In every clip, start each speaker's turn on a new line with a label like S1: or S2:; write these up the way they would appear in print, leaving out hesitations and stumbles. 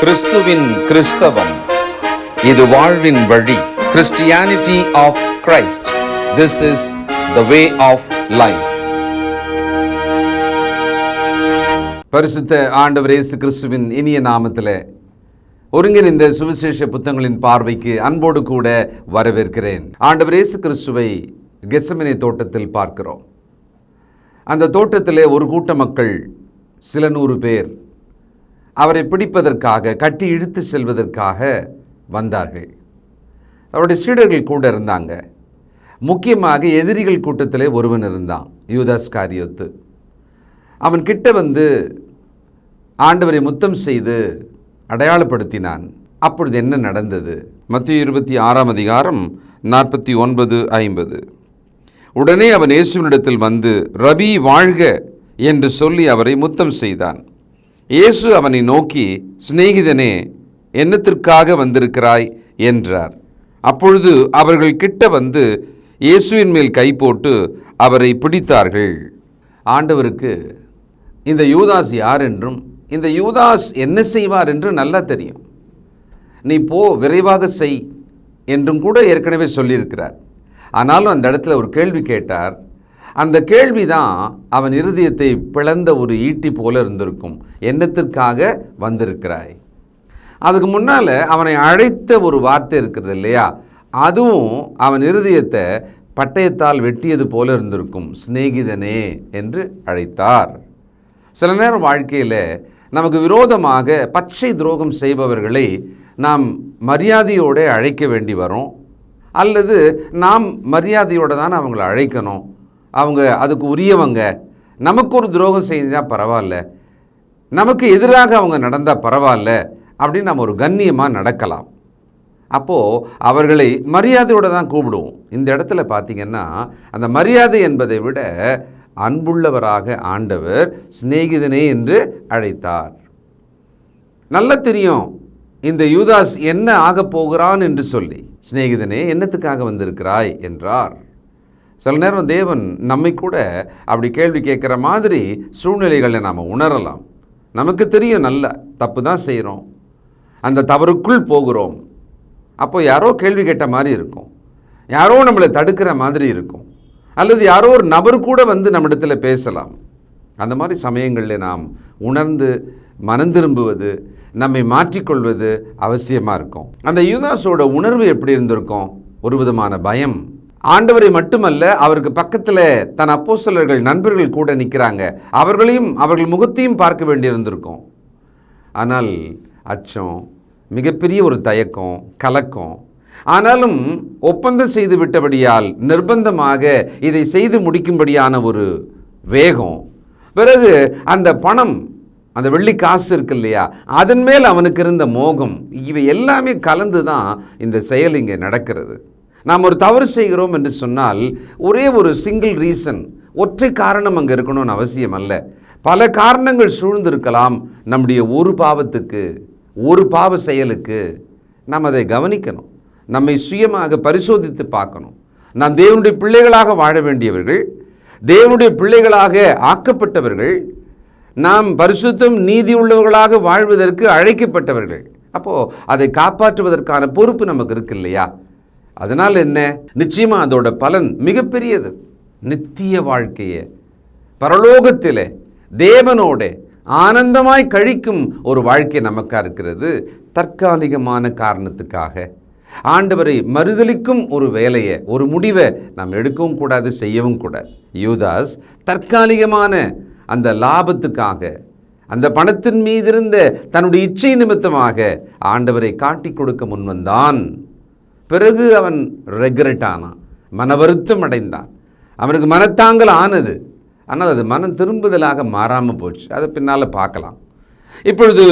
S1: கிறிஸ்துவின் கிறிஸ்தவம், இது வாழ்வின் வழி. Christianity of Christ. This is the way of life.
S2: பரிசுத்த ஆண்டவர் இயேசு கிறிஸ்துவின் இனிய நாமத்திலே ஒருங்கிணைந்த சுவிசேஷ புத்தகங்களின் பார்வைக்கு அன்போடு கூட வரவேற்கிறேன். ஆண்டவர் இயேசு கிறிஸ்துவை கெத்செமனே தோட்டத்தில் பார்க்கிறோம். அந்த தோட்டத்திலே ஒரு கூட்ட மக்கள், சில 100 பேர் அவரை பிடிப்பதற்காக, கட்டி இழுத்து செல்வதற்காக வந்தார்கள். அவருடைய சீடர்கள் கூட இருந்தாங்க. முக்கியமாக எதிரிகள் கூட்டத்திலே ஒருவன் இருந்தான், யூதாஸ் காரியோத்து. அவன் கிட்ட வந்து ஆண்டவரை முத்தம் செய்து அடையாளப்படுத்தினான். அப்பொழுது என்ன நடந்தது? மத்தேயு 26 அதிகாரம் 49-50. உடனே அவன் இயேசுவினிடத்தில் வந்து, ரபி வாழ்க என்று சொல்லி அவரை முத்தம் செய்தான். இயேசு அவனை நோக்கி, சிநேகிதனே, என்னத்திற்காக வந்திருக்கிறாய் என்றார். அப்பொழுது அவர்கள் கிட்ட வந்து இயேசுவின் மேல் கை போட்டு அவரை பிடித்தார்கள். ஆண்டவருக்கு இந்த யூதாஸ் யார் என்றும், இந்த யூதாஸ் என்ன செய்வார் என்று நல்லா தெரியும். நீ போ, விரைவாக செய் என்றும் கூட ஏற்கனவே சொல்லியிருக்கிறார். ஆனாலும் அந்த இடத்துல ஒரு கேள்வி கேட்டார். அந்த கேள்வி தான் அவன் இருதயத்தை பிளந்த ஒரு ஈட்டி போல இருந்திருக்கும். என்னத்திற்காக வந்திருக்கிறாய்? அதுக்கு முன்னால் அவனை அழைத்த ஒரு வார்த்தை இருக்கிறது இல்லையா, அதுவும் அவன் இருதயத்தை பட்டயத்தால் வெட்டியது போல இருந்திருக்கும். சிநேகிதனே என்று அழைத்தார். சில நேரம் வாழ்க்கையில் நமக்கு விரோதமாக பச்சை துரோகம் செய்பவர்களை நாம் மரியாதையோடு அழைக்க வேண்டி வரும், அல்லது நாம் மரியாதையோடு தான் அவங்கள அழைக்கணும். அவங்க அதுக்கு உரியவங்க. நமக்கு ஒரு துரோகம் செய்தால் பரவாயில்ல, நமக்கு எதிராக அவங்க நடந்தால் பரவாயில்ல அப்படின்னு நம்ம ஒரு கண்ணியமாக நடக்கலாம். அப்போது அவர்களை மரியாதையோடு தான் கூப்பிடுவோம். இந்த இடத்துல பார்த்திங்கன்னா அந்த மரியாதை என்பதை விட அன்புள்ளவராக ஆண்டவர் சிநேகிதனே என்று அழைத்தார். நல்லா தெரியும் இந்த யூதாஸ் என்ன ஆகப் போகிறான் என்று சொல்லி. சிநேகிதனே, என்னத்துக்காக வந்திருக்கிறாய் என்றார். சில நேரம் தேவன் நம்மை கூட அப்படி கேள்வி கேட்குற மாதிரி சூழ்நிலைகளை நாம் உணரலாம். நமக்கு தெரியும் நல்ல தப்பு தான் செய்கிறோம், அந்த தவறுக்குள் போகிறோம். அப்போ யாரோ கேள்வி கேட்ட மாதிரி இருக்கும், யாரோ நம்மளை தடுக்கிற மாதிரி இருக்கும், அல்லது யாரோ ஒரு நபர் கூட வந்து நம்மிடத்தில் பேசலாம். அந்த மாதிரி சமயங்களில் நாம் உணர்ந்து மனம் திரும்புவது, நம்மை மாற்றிக்கொள்வது அவசியமாக இருக்கும். அந்த யூதாஸோட உணர்வு எப்படி இருந்திருக்கும்? ஒரு விதமான பயம். ஆண்டவரை மட்டுமல்ல, அவருக்கு பக்கத்தில் தன் அப்போஸ்தலர்கள் நண்பர்கள் கூட நிற்கிறாங்க, அவர்கள் முகத்தையும் பார்க்க வேண்டியிருந்திருக்கும். ஆனால் அச்சம், மிகப்பெரிய ஒரு தயக்கம், கலக்கம். ஆனாலும் ஒப்பந்தம் செய்து விட்டபடியால் நிர்பந்தமாக இதை செய்து முடிக்கும்படியான ஒரு வேகம். பிறகு அந்த பணம், அந்த வெள்ளி காசு இருக்கு இல்லையா, அதன் மேல் அவனுக்கு இருந்த மோகம், இவை எல்லாமே கலந்து தான் இந்த செயல் இங்கே நடக்கிறது. நாம் ஒரு தவறு செய்கிறோம் என்று சொன்னால் ஒரே ஒரு சிங்கிள் ரீசன், ஒற்றை காரணம் அங்கே இருக்கணும்னு அவசியம் அல்ல. பல காரணங்கள் சூழ்ந்திருக்கலாம். நம்முடைய ஒரு பாவத்துக்கு, ஒரு பாவ செயலுக்கு நாம் அதை கவனிக்கணும். நம்மை சுயமாக பரிசோதித்து பார்க்கணும். நாம் தேவனுடைய பிள்ளைகளாக வாழ வேண்டியவர்கள், தேவனுடைய பிள்ளைகளாக ஆக்கப்பட்டவர்கள், நாம் பரிசுத்தம் நீதி உள்ளவர்களாக வாழ்வதற்கு அழைக்கப்பட்டவர்கள். அப்போது அதை காப்பாற்றுவதற்கான பொறுப்பு நமக்கு இருக்கு இல்லையா? அதனால் என்ன? நிச்சயமாக அதோட பலன் மிகப்பெரியது. நித்திய வாழ்க்கையை பரலோகத்தில் தேவனோட ஆனந்தமாய் கழிக்கும் ஒரு வாழ்க்கை நமக்காக இருக்கிறது. தற்காலிகமான காரணத்துக்காக ஆண்டவரை மறுதலிக்கும் ஒரு வேலையை, ஒரு முடிவை நாம் எடுக்கவும் கூடாது, செய்யவும் கூடாது. யூதாஸ் தற்காலிகமான அந்த லாபத்துக்காக, அந்த பணத்தின் மீது இருந்த தன்னுடைய இச்சை நிமித்தமாக ஆண்டவரை காட்டி கொடுக்க முன்வந்தான். பிறகு அவன் ரெக்ரெட் ஆனான், மன வருத்தம் அடைந்தான். அவனுக்கு மனத்தாங்கல் ஆனது, ஆனால் அது மனம் திரும்புதலாக மாறாமல் போச்சு. அதை பின்னால் பார்க்கலாம். இப்பொழுது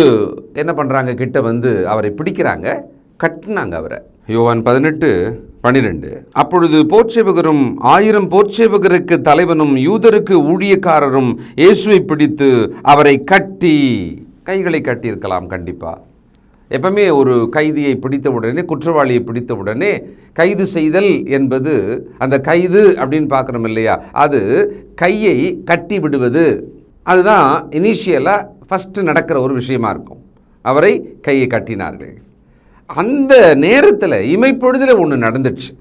S2: என்ன பண்ணுறாங்க? கிட்ட வந்து அவரை பிடிக்கிறாங்க, கட்டினாங்க அவரை. யோவான் 18:12. அப்பொழுது போர்ச்சேவகரும் 1000 போர்ச்சேவகருக்கு தலைவனும் யூதருக்கு ஊழியக்காரரும் இயேசுவை பிடித்து அவரை கட்டி, கைகளை கட்டியிருக்கலாம் கண்டிப்பாக. எப்பவுமே ஒரு கைதியை பிடித்த உடனே, குற்றவாளியை பிடித்த உடனே கைது செய்தல் என்பது, அந்த கைது அப்படின்னு பார்க்குறோம் இல்லையா, அது கையை கட்டி விடுவது. அதுதான் இனிஷியலாக ஃபஸ்ட்டு நடக்கிற ஒரு விஷயமா இருக்கும். அவரை கையை கட்டினார்கள். அந்த நேரத்தில் இமைப்பொழுதில் ஒன்று நடந்துச்சு.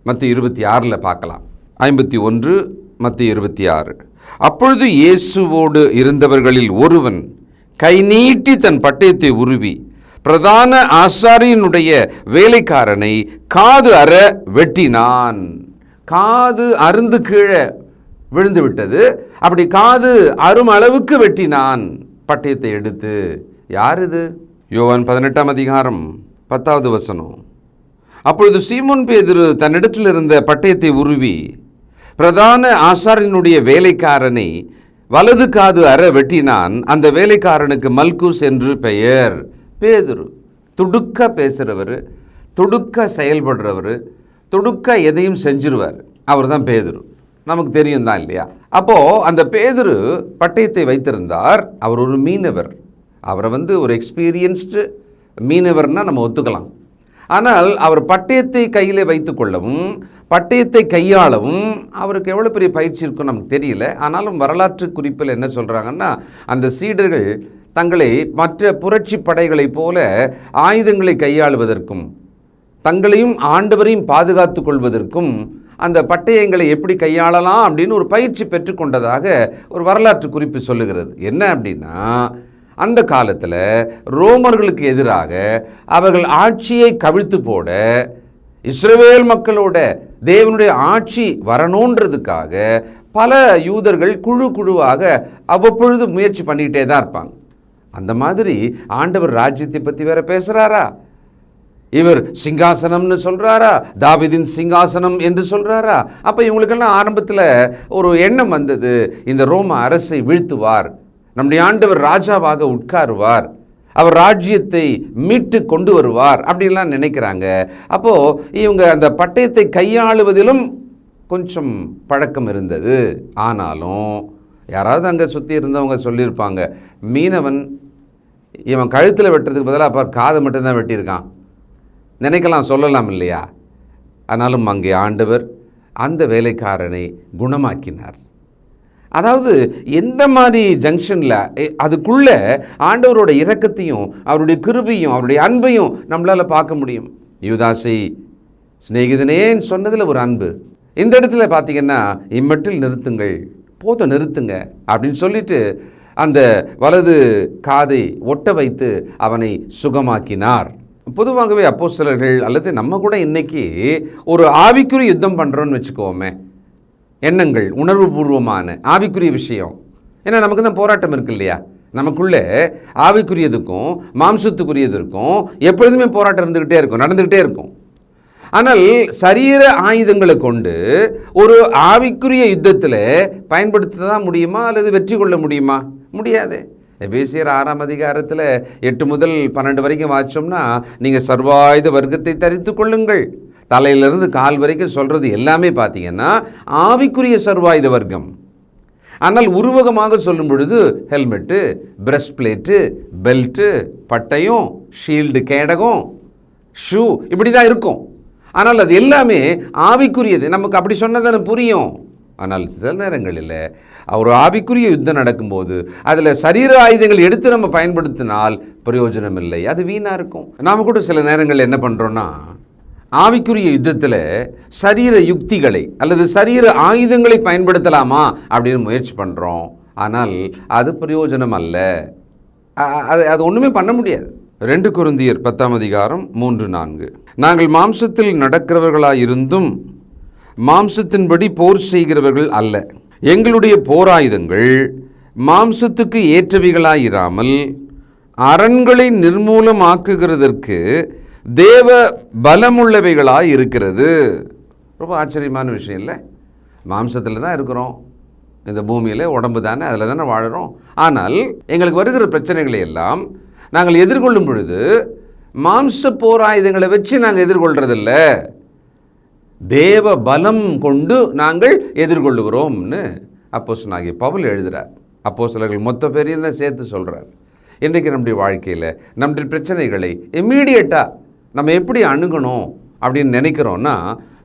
S2: மத்திய 26 பார்க்கலாம். 51 மத்திய 26. அப்பொழுது இயேசுவோடு இருந்தவர்களில் ஒருவன் கை நீட்டி தன் பட்டயத்தை உருவி பிரதான ஆசாரியனுடைய வேலைக்காரனை காது அற வெட்டினான். காது அருந்து கீழே விழுந்து விட்டது. அப்படி காது அரும் அளவுக்கு வெட்டினான் பட்டயத்தை எடுத்து. யார் இது? யோவான் 18ஆம் அதிகாரம் 10வது வசனம். அப்பொழுது சீமோன் பேதுரு தன்னிடத்தில் இருந்த பட்டயத்தை உருவி பிரதான ஆசாரியனுடைய வேலைக்காரனை வலது காது அற வெட்டினான். அந்த வேலைக்காரனுக்கு மல்குஸ் என்று பெயர். பேதுரு துடுக்க பேசுகிறவர், துடுக்க செயல்படுறவர், துடுக்க எதையும் செஞ்சிருவார். அவர் தான் பேதுரு. நமக்கு தெரியும் தான் இல்லையா? அப்போது அந்த பேதுரு பட்டயத்தை வைத்திருந்தார். அவர் ஒரு மீனவர். அவரை ஒரு எக்ஸ்பீரியன்ஸ்டு மீனவர்னால் நம்ம ஒத்துக்கலாம். ஆனால் அவர் பட்டயத்தை கையில் வைத்து கொள்ளவும் பட்டயத்தை கையாளவும் அவருக்கு எவ்வளோ பெரிய பயிற்சி இருக்கும் நமக்கு தெரியல. ஆனாலும் வரலாற்று குறிப்பில் என்ன சொல்கிறாங்கன்னா, அந்த சீடர்கள் தங்களை மற்ற புரட்சி படைகளைப் போல ஆயுதங்களை கையாளுவதற்கும் தங்களையும் ஆண்டவரையும் பாதுகாத்து கொள்வதற்கும் அந்த பட்டயங்களை எப்படி கையாளலாம் அப்படின்னு ஒரு பயிற்சி பெற்றுக்கொண்டதாக ஒரு வரலாற்று குறிப்பு சொல்லுகிறது. என்ன அப்படின்னா, அந்த காலத்தில் ரோமர்களுக்கு எதிராக அவர்கள் ஆட்சியை கவிழ்த்து போட இஸ்ரவேல் மக்களோட தேவனுடைய ஆட்சி வரணுன்றதுக்காக பல யூதர்கள் குழு குழுவாக அவ்வப்பொழுது முயற்சி பண்ணிக்கிட்டே தான் இருப்பாங்க. அந்த மாதிரி ஆண்டவர் ராஜ்யத்தை பற்றி வேற பேசுகிறாரா? இவர் சிங்காசனம்னு சொல்கிறாரா? தாவீதின் சிங்காசனம் என்று சொல்கிறாரா? அப்போ இவங்களுக்கெல்லாம் ஆரம்பத்தில் ஒரு எண்ணம் வந்தது, இந்த ரோம அரசை வீழ்த்துவார், நம்முடைய ஆண்டவர் ராஜாவாக உட்காருவார், அவர் ராஜ்யத்தை மீட்டு கொண்டு வருவார் அப்படின்லாம் நினைக்கிறாங்க. அப்போது இவங்க அந்த பட்டயத்தை கையாளுவதிலும் கொஞ்சம் பழக்கம் இருந்தது. ஆனாலும் யாராவது அங்கே சுற்றி இருந்தவங்க சொல்லியிருப்பாங்க, மீனவன் இவன் கழுத்தில் வெட்டுறதுக்கு பதிலாக அப்போ காதை மட்டும்தான் வெட்டியிருக்கான் நினைக்கலாம், சொல்லலாம் இல்லையா? ஆனாலும் அங்கே ஆண்டவர் அந்த வேலைக்காரனை குணமாக்கினார். அதாவது எந்த மாதிரி ஜங்ஷனில் அதுக்குள்ளே ஆண்டவரோட இரக்கத்தையும் அவருடைய கிருபையும் அவருடைய அன்பையும் நம்மளால் பார்க்க முடியும். யூதாசை சிநேகிதனேன்னு சொன்னதில் ஒரு அன்பு. இந்த இடத்துல பார்த்தீங்கன்னா, இம்மட்டில் நிறுத்துங்கள், போதும் நிறுத்துங்க அப்படின்னு சொல்லிட்டு அந்த வலது காதை ஒட்ட வைத்து அவனை சுகமாக்கினார். பொதுவாகவே அப்போஸ்தலர்கள் அல்லது நம்ம கூட இன்னைக்கு ஒரு ஆவிக்குரிய யுத்தம் பண்ணுறோன்னு வச்சுக்கோமே, எண்ணங்கள் உணர்வுபூர்வமான ஆவிக்குரிய விஷயம். ஏன்னா நமக்கு தான் போராட்டம் இருக்கு இல்லையா? நமக்குள்ளே ஆவிக்குரியதுக்கும் மாம்சத்துக்குரியதற்கும் எப்பொழுதுமே போராட்டம் இருந்துக்கிட்டே இருக்கும், நடந்துக்கிட்டே இருக்கும். ஆனால் சரீர ஆயுதங்களை கொண்டு ஒரு ஆவிக்குரிய யுத்தத்தில் பயன்படுத்த தான் முடியுமா அல்லது வெற்றி கொள்ள முடியுமா? முடியாது. எபேசியர் 6ஆம் அதிகாரத்தில் 8 முதல் 12 வரைக்கும் வாச்சோம்னா, நீங்கள் சர்வாயுத வர்க்கத்தை தரித்து கொள்ளுங்கள், தலையிலிருந்து கால் வரைக்கும் சொல்கிறது எல்லாமே பார்த்தீங்கன்னா ஆவிக்குரிய சர்வாயுத வர்க்கம். ஆனால் உருவகமாக சொல்லும் பொழுது ஹெல்மெட்டு, பிரஸ்ட் பிளேட்டு, பெல்ட்டு, பட்டயம், ஷீல்டு, கேடகம், ஷூ இப்படி தான் இருக்கும். ஆனால் அது எல்லாமே ஆவிக்குரியது. நமக்கு அப்படி சொன்னதானே புரியும். ஆனால் சில நேரங்களில் ஒரு ஆவிக்குரிய யுத்தம் நடக்கும்போது அதில் சரீர ஆயுதங்கள் எடுத்து நம்ம பயன்படுத்தினால் பிரயோஜனம் இல்லை, அது வீணாக இருக்கும். நாம் கூட சில நேரங்களில் என்ன பண்ணுறோன்னா, ஆவிக்குரிய யுத்தத்தில் சரீர யுக்திகளை அல்லது சரீர ஆயுதங்களை பயன்படுத்தலாமா அப்படின்னு முயற்சி பண்ணுறோம். ஆனால் அது பிரயோஜனம் அல்ல, அது ஒன்றுமே பண்ண முடியாது. 2 கொரிந்தியர் 10ஆம் அதிகாரம் 3-4. நாங்கள் மாம்சத்தில் நடக்கிறவர்களாயிருந்தும் மாம்சத்தின்படி போர் செய்கிறவர்கள் அல்ல. எங்களுடைய போராயுதங்கள் மாம்சத்துக்கு ஏற்றவைகளாயிராமல் அரண்களை நிர்மூலமாக்குகிறதற்கு தேவ பலமுள்ளவைகளாய் இருக்கிறது. ரொம்ப ஆச்சரியமான விஷயம் இல்லை? மாம்சத்தில் தான் இருக்கிறோம், இந்த பூமியில் உடம்பு தானே, அதில் தானே வாழறோம். ஆனால் எங்களுக்கு வருகிற பிரச்சனைகளை எல்லாம் நாங்கள் எதிர்கொள்ளும் பொழுது மாம்ச போராயுதங்களை வச்சு நாங்கள் எதிர்கொள்றதில்ல, தேவ பலம் கொண்டு நாங்கள் எதிர்கொள்ளுகிறோம்னு அப்போஸ்தலனாகிய பவுல் எழுதுகிறார். அப்போஸ்தலர்கள் மொத்த பேரையும் தான் சேர்த்து சொல்கிறார். இன்றைக்கு நம்முடைய வாழ்க்கையில் நம்முடைய பிரச்சனைகளை இம்மீடியட்டாக நம்ம எப்படி அணுகணும் அப்படின்னு நினைக்கிறோன்னா,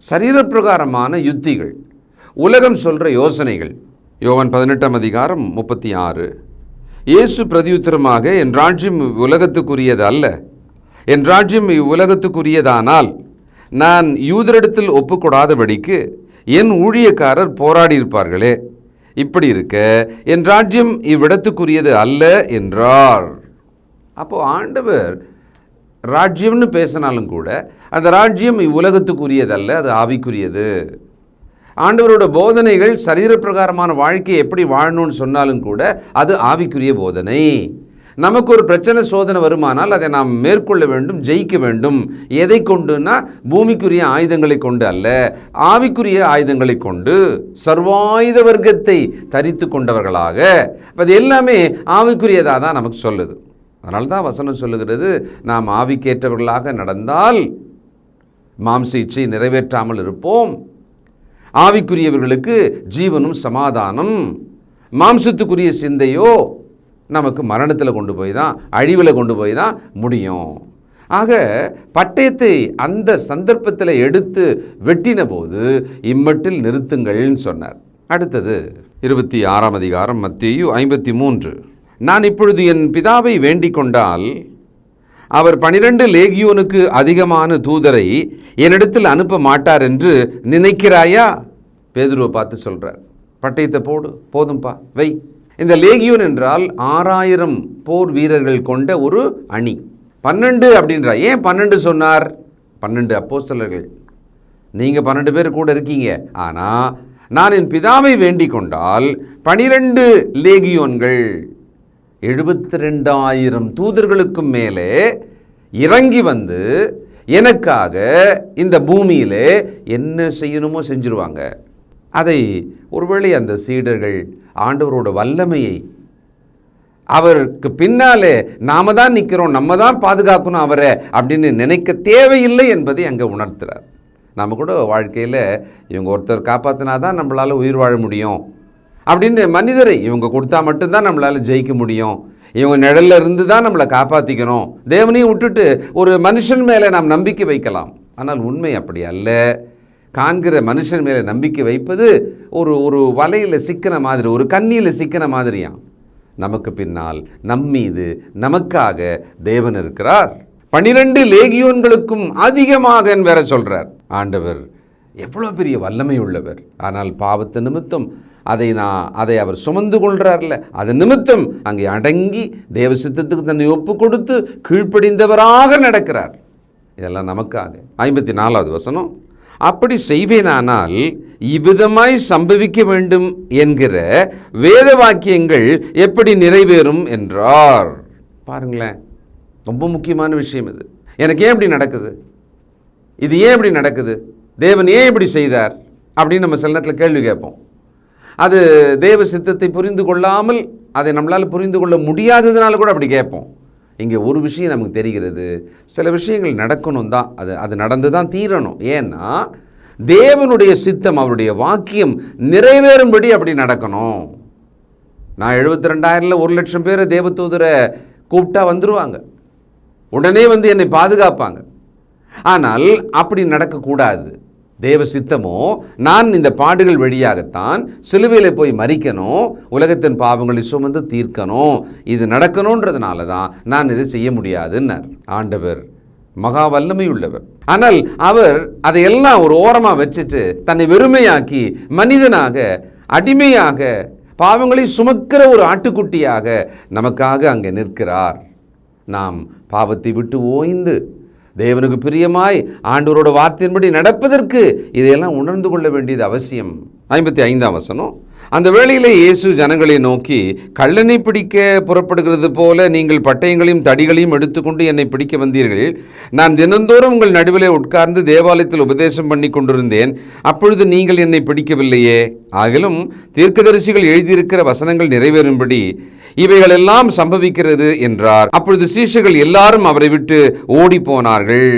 S2: சரீரப்பிரகாரமான யுத்திகள், உலகம் சொல்கிற யோசனைகள். யோவான் 18ஆம் அதிகாரம் 36. இயேசு பிரதியுத்தரமாக, என் ராஜ்யம் உலகத்துக்குரியது அல்ல. என் ராஜ்யம் இவ்வுலகத்துக்குரியதானால் நான் யூதரிடத்தில் ஒப்புக்கொடாதபடிக்கு என் ஊழியக்காரர் போராடி இருப்பார்களே. இப்படி இருக்க என் ராஜ்யம் இவ்விடத்துக்குரியது அல்ல என்றார். அப்போது ஆண்டவர் ராஜ்யம்னு பேசினாலும் கூட அந்த ராஜ்யம் இவ்வுலகத்துக்குரியதல்ல, அது ஆவிக்குரியது. ஆண்டவரோட போதனைகள் சரீரப்பிரகாரமான வாழ்க்கையை எப்படி வாழணும்னு சொன்னாலும் கூட அது ஆவிக்குரிய போதனை. நமக்கு ஒரு பிரச்சனை சோதனை வருமானால் அதை நாம் மேற்கொள்ள வேண்டும், ஜெயிக்க வேண்டும். எதை கொண்டுன்னா பூமிக்குரிய ஆயுதங்களை கொண்டு அல்ல, ஆவிக்குரிய ஆயுதங்களை கொண்டு சர்வாயுத வர்க்கத்தை தரித்து கொண்டவர்களாக. அது எல்லாமே ஆவிக்குரியதாக தான் நமக்கு சொல்லுது. அதனால தான் வசனம் சொல்லுகிறது, நாம் ஆவிக்கேற்றவர்களாக நடந்தால் மாம்ச இச்சை நிறைவேற்றாமல் இருப்போம். ஆவிக்குரியவர்களுக்கு ஜீவனும் சமாதானம். மாம்சத்துக்குரிய சிந்தையோ நமக்கு மரணத்தில் கொண்டு போய் தான், அழிவில் கொண்டு போய் தான் முடியும். ஆக பட்டயத்தை அந்த சந்தர்ப்பத்தில் எடுத்து வெட்டின போது இம்மட்டில் நிறுத்துங்கள்னு சொன்னார். அடுத்தது 26ஆம் அதிகாரம், மத்தேயு 53. நான் இப்பொழுது என் பிதாவை வேண்டிக் கொண்டால் அவர் 12 லேகியோனுக்கு அதிகமான தூதரை என்னிடத்தில் அனுப்ப மாட்டார் என்று நினைக்கிறாயா? பேதுருவை பார்த்து சொல்கிறார், பட்டயத்தை போடு, போதும்பா, வை. இந்த லேகியோன் என்றால் 6000 போர் வீரர்கள் கொண்ட ஒரு அணி. 12 அப்படின்றா. ஏன் 12 சொன்னார்? 12 அப்போஸ்தலர்கள். நீங்கள் 12 பேர் கூட இருக்கீங்க. ஆனால் நான் என் பிதாவை வேண்டிக் கொண்டால் 12 லேகியோன்கள், 72,000 தூதர்களுக்கும் மேலே இறங்கி வந்து எனக்காக இந்த பூமியிலே என்ன செய்யணுமோ செஞ்சிருவாங்க. அதை ஒருவேளை அந்த சீடர்கள் ஆண்டவரோட வல்லமையை, அவருக்கு பின்னாலே நாம தான் நிற்கிறோம், நம்ம தான் பாதுகாக்கணும் அவரை அப்படின்னு நினைக்க தேவையில்லை என்பதை அங்கே உணர்த்துறார். நம்ம கூட வாழ்க்கையில் இவங்க ஒருத்தர் காப்பாற்றினா தான் நம்மளால் உயிர் வாழ முடியும் அப்படின்னு மனிதரை இவங்க கொடுத்தா மட்டும்தான் நம்மளால் ஜெயிக்க முடியும், இவங்க நிழலில் இருந்து தான் நம்மளை காப்பாற்றிக்கணும், தேவனையும் விட்டுட்டு ஒரு மனுஷன் மேலே நாம் நம்பிக்கை வைக்கலாம். ஆனால் உண்மை அப்படி அல்ல. காண்கிற மனுஷன் மேலே நம்பிக்கை வைப்பது ஒரு வலையில் சிக்கின மாதிரி, ஒரு கண்ணியில் சிக்கின மாதிரியாம். நமக்கு பின்னால் நம்மீது நமக்காக தேவன் இருக்கிறார். 12 லேகியோன்களுக்கும் அதிகமாக வேற சொல்றார். ஆண்டவர் எவ்வளோ பெரிய வல்லமை உள்ளவர். ஆனால் பாவத்து நிமித்தம் அதை அவர் சுமந்து கொள்றார்ல, அது நிமித்தம் அங்கே அடங்கி தேவ சித்தத்துக்கு தன்னை ஒப்பு கொடுத்து கீழ்ப்படிந்தவராக நடக்கிறார். இதெல்லாம் நமக்காக. 54வது வசனம், அப்படி செய்வேனானால் இவ்விதமாய் சம்பவிக்க வேண்டும் என்கிற வேத வாக்கியங்கள் எப்படி நிறைவேறும் என்றார். பாருங்களேன், ரொம்ப முக்கியமான விஷயம் இது. எனக்கு ஏன் இப்படி நடக்குது, இது ஏன் இப்படி நடக்குது, தேவன் ஏன் இப்படி செய்தார் அப்படின்னு நம்ம சில நேரத்தில் கேள்வி கேட்போம். அது தேவ சித்தத்தை புரிந்து கொள்ளாமல், அதை நம்மளால் புரிந்து கொள்ள முடியாததுனால கூட அப்படி கேட்போம். இங்கே ஒரு விஷயம் நமக்கு தெரிகிறது, சில விஷயங்கள் நடக்கணும் தான், அது நடந்து தான் தீரணும். ஏன்னா தேவனுடைய சித்தம், அவருடைய வாக்கியம் நிறைவேறும்படி அப்படி நடக்கணும். நான் 72,000 1,00,000 பேரை தேவதூதரை கூப்பிட்டா வந்துடுவாங்க, உடனே வந்து என்னை பாதுகாப்பாங்க. ஆனால் அப்படி நடக்கக்கூடாது. தேவ சித்தமோ நான் இந்த பாடுகள் வழியாகத்தான் சிலுவையில் போய் மரிக்கணும், உலகத்தின் பாவங்களை சுமந்து தீர்க்கணும், இது நடக்கணுன்றதுனால தான் நான் இதை செய்ய முடியாதுன்னார். ஆண்டவர் மகா வல்லமை உள்ளவர். ஆனால் அவர் அதையெல்லாம் ஒரு ஓரமாக வச்சுட்டு தன்னை வெறுமையாக்கி மனிதனாக, அடிமையாக, பாவங்களை சுமக்கிற ஒரு ஆட்டுக்குட்டியாக நமக்காக அங்கே நிற்கிறார். நாம் பாவத்தை விட்டு ஓய்ந்து தேவனுக்கு பிரியமாய் ஆண்டவரோட வார்த்தையின்படி நடப்பதற்கு இதையெல்லாம் உணர்ந்து கொள்ள வேண்டியது அவசியம். 55ஆம் வசனம், அந்த வேளையிலே இயேசு ஜனங்களை நோக்கி, கள்ளனை பிடிக்க புறப்படுகிறது போல நீங்கள் பட்டயங்களையும் தடிகளையும் எடுத்துக்கொண்டு என்னை பிடிக்க வந்தீர்கள். நான் தினந்தோறும் உங்கள் நடுவிலே உட்கார்ந்து தேவாலயத்தில் உபதேசம் பண்ணி கொண்டிருந்தேன், அப்பொழுது நீங்கள் என்னை பிடிக்கவில்லையே. ஆகிலும் தீர்க்கதரிசிகள் எழுதியிருக்கிற வசனங்கள் நிறைவேறும்படி இவைகளெல்லாம் சம்பவிக்கிறது என்றார். அப்பொழுது சீஷர்கள் எல்லாரும் அவரை விட்டு ஓடி போனார்கள்.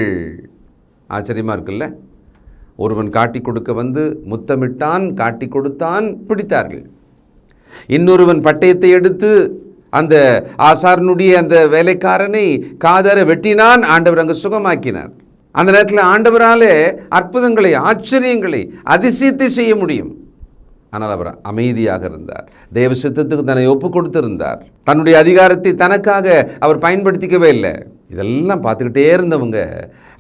S2: ஆச்சரியமா இருக்குல்ல? ஒருவன் காட்டி கொடுக்க வந்து முத்தமிட்டான், காட்டி கொடுத்தான், பிடித்தார்கள். இன்னொருவன் பட்டயத்தை எடுத்து அந்த ஆசாரனுடைய அந்த வேலைக்காரனை காதர வெட்டினான், ஆண்டவர் அங்கு சுகமாக்கினார். அந்த நேரத்தில் ஆண்டவராலே அற்புதங்களை, ஆச்சரியங்களை, அதிசயத்தை செய்ய முடியும். ஆனால் அவர் அமைதியாக இருந்தார். தேவ சித்தத்துக்கு தன்னை ஒப்பு கொடுத்திருந்தார். தன்னுடைய அதிகாரத்தை தனக்காக அவர் பயன்படுத்திக்கவே இல்லை. இதெல்லாம் பார்த்துக்கிட்டே இருந்தவங்க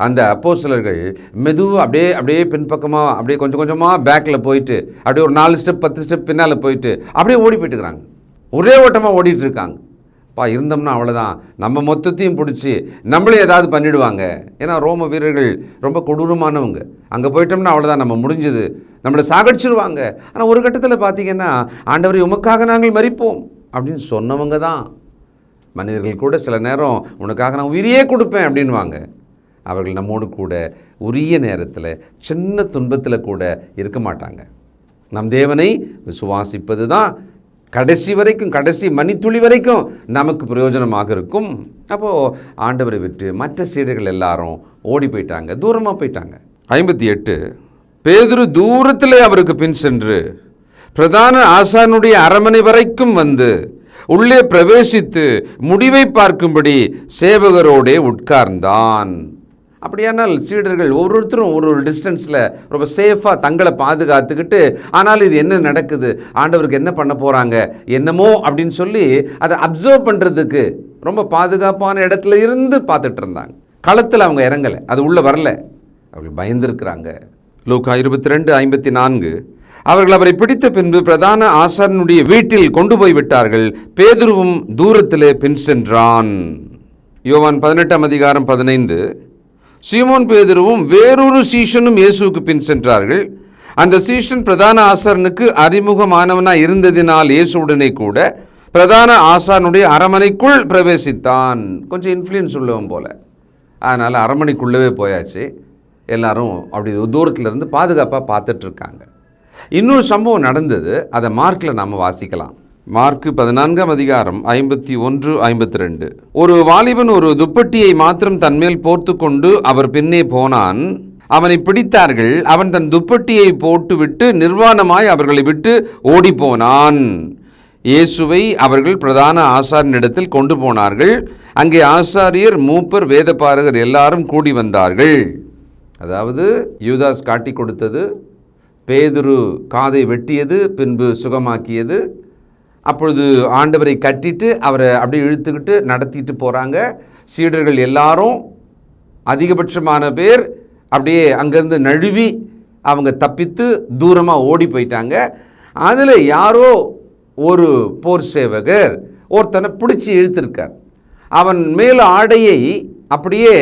S2: அந்த அப்போஸ்தலர்கள் மெதுவாக அப்படியே பின்பக்கமாக அப்படியே கொஞ்சம் கொஞ்சமாக பேக்கில் போயிட்டு அப்படியே ஒரு 4 ஸ்டெப் 10 ஸ்டெப் பின்னால் போயிட்டு அப்படியே ஓடி போயிட்டுருக்குறாங்க. ஒரே ஓட்டமாக ஓடிட்டு இருக்காங்க. இருந்தோம்னா அவ்வளோதான், நம்ம மொத்தத்தையும் பிடிச்சி நம்மளே ஏதாவது பண்ணிவிடுவாங்க. ஏன்னா ரோம வீரர்கள் ரொம்ப கொடூரமானவங்க. அங்கே போயிட்டோம்னா அவ்வளோதான், நம்ம முடிஞ்சது, நம்மளை சாகடிச்சிருவாங்க. ஆனால் ஒரு கட்டத்தில் பார்த்திங்கன்னா, ஆண்டவரை உமக்காக நாங்கள் மரிப்போம் அப்படின்னு சொன்னவங்க தான். மனிதர்கள் கூட சில நேரம் உனக்காக நான் உயிரையே கொடுப்பேன் அப்படின்வாங்க. அவர்கள் நம்மோடு கூட உரிய நேரத்தில் சின்ன துன்பத்தில் கூட இருக்க மாட்டாங்க. நம் தேவனை விசுவாசிப்பது தான் கடைசி வரைக்கும், கடைசி மணித்துளி வரைக்கும் நமக்கு பிரயோஜனமாக இருக்கும். அப்போது ஆண்டவரை விட்டு மற்ற சீடர்கள் எல்லாரும் ஓடி போயிட்டாங்க, தூரமாக போயிட்டாங்க. 58 பேதுரு தூரத்தில் அவருக்கு பின் சென்று பிரதான ஆசானுடைய அரமனை வரைக்கும் வந்து உள்ளே பிரவேசித்து முடிவை பார்க்கும்படி சேவகரோடே உட்கார்ந்தான். அப்படியானால் சீடர்கள் ஒவ்வொருத்தரும் ஒரு டிஸ்டன்ஸில் ரொம்ப சேஃபாக தங்களை பாதுகாத்துக்கிட்டு, ஆனால் இது என்ன நடக்குது, ஆண்டவருக்கு என்ன பண்ண போகிறாங்க என்னமோ அப்படின்னு சொல்லி அதை அப்சர்வ் பண்ணுறதுக்கு ரொம்ப பாதுகாப்பான இடத்துல இருந்து பார்த்துட்டு இருந்தாங்க. களத்தில் அவங்க இறங்கலை, அது உள்ளே வரல, அவர்கள் பயந்துருக்கிறாங்க. லூக்கா 22:54 அவர்கள் அவரை பிடித்த பின்பு பிரதான ஆசாரனுடைய வீட்டில் கொண்டு போய் விட்டார்கள். பேதுருவும் தூரத்திலே பின் சென்றான். யோவான் 18:15 சீமோன் பேதுருவும் வேறொரு சீஷனும் இயேசுவுக்கு பின் சென்றார்கள். அந்த சீஷன் பிரதான ஆசாரனுக்கு அறிமுகமானவனாக இருந்ததினால் இயேசுவுடனே கூட பிரதான ஆசாரனுடைய அரமனைக்குள் பிரவேசித்தான். கொஞ்சம் இன்ஃப்ளூயன்ஸ் உள்ளவன் போல, அதனால் அரமனைக்குள்ளவே போயாச்சு. எல்லாரும் அப்படி தூரத்தில் இருந்து பாதுகாப்பாக பார்த்துட்ருக்காங்க. இன்னொரு சம்பவம் நடந்தது, அதை மார்க்கில் நாம் வாசிக்கலாம். மார்க்கு 14:51-52 ஒரு வாலிபன் ஒரு துப்பட்டியை மாத்திரம் தன்மேல் போர்த்து கொண்டு அவர் பின்னே போனான். அவனை பிடித்தார்கள். அவன் தன் துப்பட்டியை போட்டுவிட்டு நிர்வாணமாய் அவர்களை விட்டு ஓடி போனான். இயேசுவை அவர்கள் பிரதான ஆசாரியனிடத்தில் கொண்டு போனார்கள். அங்கே ஆசாரியர், மூப்பர், வேதபாரகர் எல்லாரும் கூடி வந்தார்கள். அதாவது யூதாஸ் காட்டி கொடுத்தது, பேதுரு காதை வெட்டியது, பின்பு சுகமாக்கியது. அப்பொழுது ஆண்டவரை கட்டிட்டு அவரை அப்படியே இழுத்துக்கிட்டு நடத்திட்டு போகிறாங்க. சீடர்கள் எல்லாரும் அதிகபட்சமான பேர் அப்படியே அங்கேருந்து நழுவி அவங்க தப்பித்து தூரமாக ஓடி போயிட்டாங்க. அதில் யாரோ ஒரு போர் சேவகர் ஒருத்தனை பிடிச்சி இழுத்துருக்கார். அவன் மேல் ஆடையை அப்படியே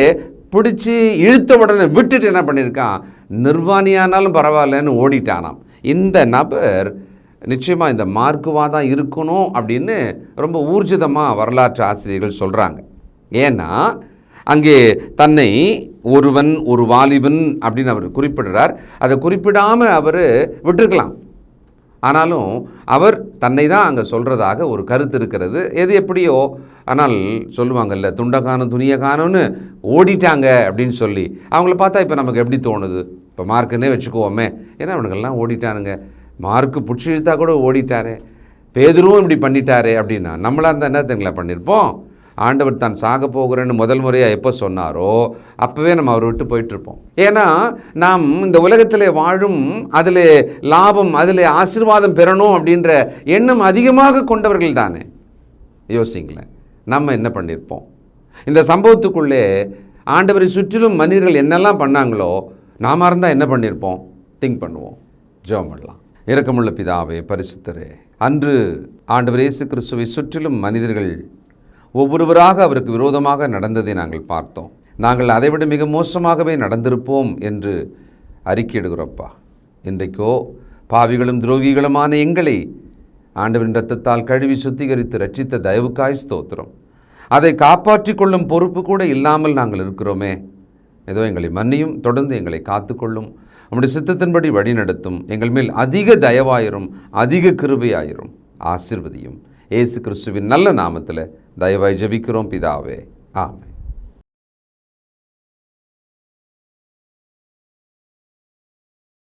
S2: பிடிச்சி இழுத்த உடனே விட்டுட்டு என்ன பண்ணியிருக்கான், நிர்வாணியானாலும் பரவாயில்லன்னு ஓடிட்டானாம். இந்த நபர் நிச்சயமாக இந்த மார்க்குவாக தான் இருக்கணும் அப்படின்னு ரொம்ப ஊர்ஜிதமாக வரலாற்று ஆசிரியர்கள் சொல்கிறாங்க. ஏன்னா அங்கே தன்னை ஒருவன், ஒரு வாலிபன் அப்படின்னு அவர் குறிப்பிடுறார். அதை குறிப்பிடாமல் அவர் விட்டுருக்கலாம். ஆனாலும் அவர் தன்னை தான் அங்கே சொல்கிறதாக ஒரு கருத்து இருக்கிறது. எது எப்படியோ, ஆனால் சொல்லுவாங்கல்ல, துண்டக்கானம் துணியக்கானம்னு ஓடிட்டாங்க அப்படின்னு சொல்லி. அவங்கள பார்த்தா இப்போ நமக்கு எப்படி தோணுது, இப்போ மார்க்குன்னே வச்சுக்குவோமே, ஏன்னா அவனுங்கள்லாம் ஓடிட்டானுங்க, மார்க்கு பிடிச்சி இழுத்தா கூட ஓடிட்டாரே, பேதுருவும் இப்படி பண்ணிட்டாரே அப்படின்னா நம்மளாக இருந்தால் என்ன தெரியுங்களா பண்ணியிருப்போம். ஆண்டவர் தான் சாக போகிறேன்னு முதல் முறையாக எப்போ சொன்னாரோ அப்போவே நம்ம அவரை விட்டு போயிட்டுருப்போம். ஏன்னா நாம் இந்த உலகத்தில் வாழும், அதில் லாபம், அதில் ஆசீர்வாதம் பெறணும் அப்படின்ற எண்ணம் அதிகமாக கொண்டவர்கள் தானே. யோசிங்களேன், நம்ம என்ன பண்ணியிருப்போம். இந்த சம்பவத்துக்குள்ளே ஆண்டவரை சுற்றிலும் மனிதர்கள் என்னெல்லாம் பண்ணாங்களோ நாம இருந்தால் என்ன பண்ணியிருப்போம், திங்க் பண்ணுவோம். ஜெபம் பண்ணலாம். இரக்கமுள்ள பிதாவே, பரிசுத்தரே, அன்று ஆண்டவர் இயேசு கிறிஸ்துவை சுற்றிலும் மனிதர்கள் ஒவ்வொருவராக அவருக்கு விரோதமாக நடந்ததை நாங்கள் பார்த்தோம். நாங்கள் அதைவிட மிக மோசமாகவே நடந்திருப்போம் என்று அறிக்கையிடுகிறோப்பா. இன்றைக்கோ பாவிகளும் துரோகிகளுமான எங்களை ஆண்டவரின் இரத்தத்தால் கழுவி சுத்திகரித்து ரட்சித்த தயவுக்காய் ஸ்தோத்திரம். அதை காப்பாற்றி கொள்ளும் பொறுப்பு கூட இல்லாமல் நாங்கள் இருக்கிறோமே. ஏதோ எங்களை மன்னியும், தொடர்ந்து எங்களை காத்துக்கொள்ளும், உம்முடைய சித்தத்தின்படி வழி நடத்தும். எங்கள் மேல் அதிக தயவாயிரும், அதிக கிருபையாயிரும், ஆசீர்வதியும். இயேசு கிறிஸ்துவின் நல்ல நாமத்தில் தயவாய் ஜெபிக்கிறோம் பிதாவே, ஆமென்.